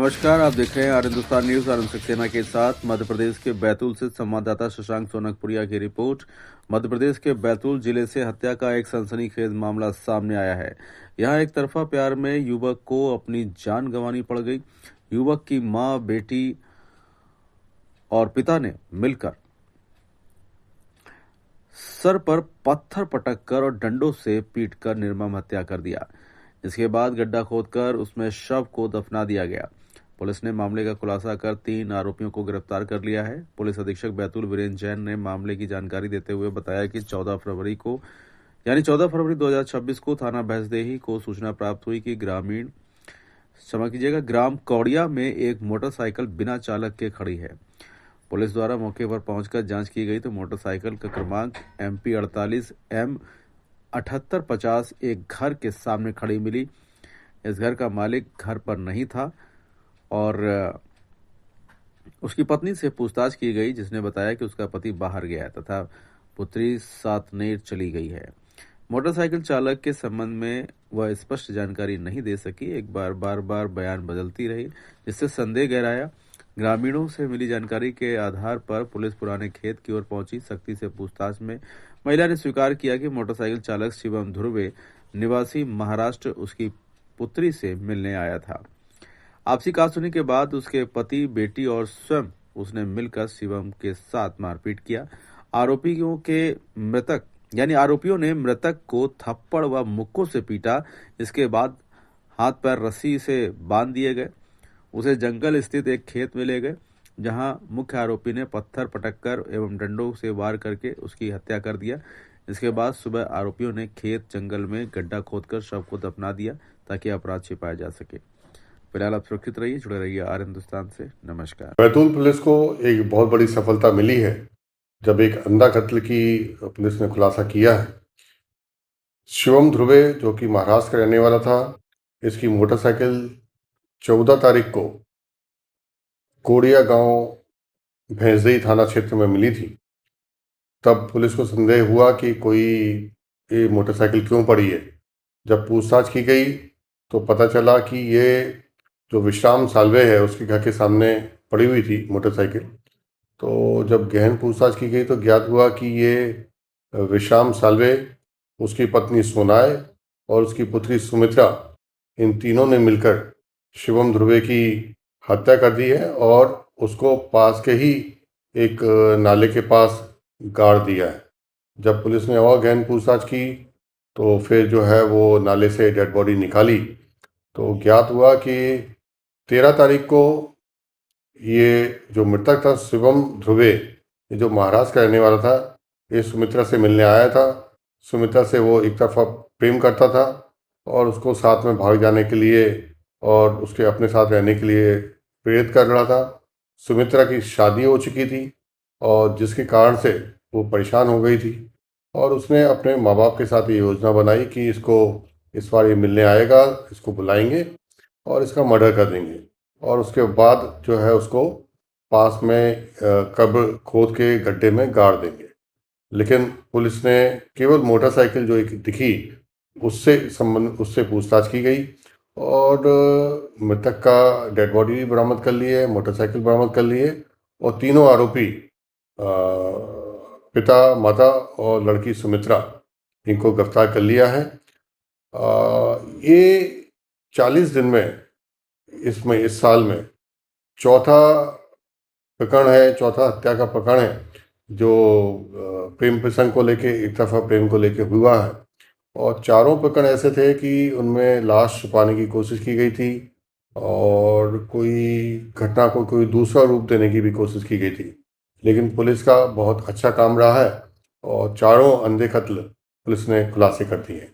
नमस्कार, आप देख रहे हैं हिंदुस्तान न्यूज। आनंद सक्सेना के साथ। मध्य प्रदेश के बैतूल से संवाददाता शशांक सोनकपुरिया की रिपोर्ट। मध्य प्रदेश के बैतूल जिले से हत्या का एक सनसनीखेज मामला सामने आया है। यहां एक तरफा प्यार में युवक को अपनी जान गंवानी पड़ गई। युवक की मां, बेटी और पिता ने मिलकर सर पर पत्थर पटककर और डंडों से पीटकर निर्मम हत्या कर दिया। इसके बाद गड्ढा खोदकर उसमें शव को दफना दिया गया। पुलिस ने मामले का खुलासा कर 3 आरोपियों को गिरफ्तार कर लिया है। पुलिस अधीक्षक बैतूल वीरेंद्र जैन ने मामले की जानकारी देते हुए बताया कि 14 फरवरी 2026 को थाना भैंसदेही को सूचना प्राप्त हुई कि ग्राम कौड़िया में एक मोटरसाइकिल बिना चालक के खड़ी है। पुलिस द्वारा मौके पर पहुंचकर जांच की गई तो मोटरसाइकिल का क्रमांक MP 48 M 7850 एक घर के सामने खड़ी मिली। इस घर का मालिक घर पर नहीं था और उसकी पत्नी से पूछताछ की गई, जिसने बताया कि उसका पति बाहर गया है तथा पुत्री सातनेर चली गई है। मोटरसाइकिल चालक के संबंध में वह स्पष्ट जानकारी नहीं दे सकी। एक बार बयान बदलती रही, जिससे संदेह गहराया। ग्रामीणों से मिली जानकारी के आधार पर पुलिस पुराने खेत की ओर पहुंची। सख्ती से पूछताछ में महिला ने स्वीकार किया कि मोटरसाइकिल चालक शिवम ध्रुवे निवासी महाराष्ट्र उसकी पुत्री से मिलने आया था। आपसी कहासुनी के बाद उसके पति, बेटी और स्वयं उसने मिलकर शिवम के साथ मारपीट किया। आरोपियों ने मृतक को थप्पड़ व मुक्कों से पीटा। इसके बाद हाथ पैर रस्सी से बांध दिए गए। उसे जंगल स्थित एक खेत में ले गए, जहां मुख्य आरोपी ने पत्थर पटककर एवं डंडों से वार करके उसकी हत्या कर दिया। इसके बाद सुबह आरोपियों ने खेत जंगल में गड्ढा खोदकर शव को दफना दिया ताकि अपराध छिपाया जा सके। फिलहाल आप सुरक्षित रहिए, जुड़े रहिए हिंदुस्तान से। नमस्कार। बैतूल पुलिस को एक बहुत बड़ी सफलता मिली है जब एक अंधा कत्ल की पुलिस ने खुलासा किया है। शिवम ध्रुवे, जो कि महाराष्ट्र का रहने वाला था, इसकी मोटरसाइकिल 14 तारीख को कोड़िया गांव भैंसदेही थाना क्षेत्र में मिली थी। तब पुलिस को संदेह हुआ कि कोई ये मोटरसाइकिल क्यों पड़ी है। जब पूछताछ की गई तो पता चला कि ये जो विश्राम साल्वे है उसके घर के सामने पड़ी हुई थी मोटरसाइकिल। तो जब गहन पूछताछ की गई तो ज्ञात हुआ कि ये विश्राम साल्वे, उसकी पत्नी सोनाय और उसकी पुत्री सुमित्रा, इन तीनों ने मिलकर शिवम ध्रुवे की हत्या कर दी है और उसको पास के ही एक नाले के पास गाड़ दिया है। जब पुलिस ने और गहन पूछताछ की तो फिर जो है वो नाले से डेड बॉडी निकाली तो ज्ञात हुआ कि 13 तारीख को ये जो मृतक था शिवम ध्रुवे, ये जो महाराष्ट्र का रहने वाला था, ये सुमित्रा से मिलने आया था। सुमित्रा से वो एक तरफा प्रेम करता था और उसको साथ में भाग जाने के लिए और उसके अपने साथ रहने के लिए प्रेरित कर रहा था। सुमित्रा की शादी हो चुकी थी और जिसके कारण से वो परेशान हो गई थी और उसने अपने माँ बाप के साथ ये योजना बनाई कि इसको इस बार ये मिलने आएगा, इसको बुलाएंगे और इसका मर्डर कर देंगे और उसके बाद जो है उसको पास में कब्र खोद के गड्ढे में गाड़ देंगे। लेकिन पुलिस ने केवल मोटरसाइकिल जो एक दिखी उससे पूछताछ की गई और मृतक का डेड बॉडी भी बरामद कर लिए, मोटरसाइकिल बरामद कर लिए और तीनों आरोपी पिता, माता और लड़की सुमित्रा, इनको गिरफ्तार कर लिया है। ये 40 दिन में इस साल में चौथा प्रकरण है, चौथा हत्या का प्रकरण है जो प्रेम प्रसंग को लेके, एक तरफा प्रेम को लेके हुआ है और चारों प्रकरण ऐसे थे कि उनमें लाश छुपाने की कोशिश की गई थी और कोई घटना को कोई दूसरा रूप देने की भी कोशिश की गई थी। लेकिन पुलिस का बहुत अच्छा काम रहा है और चारों अंधे कत्ल पुलिस ने खुलासे कर दिए।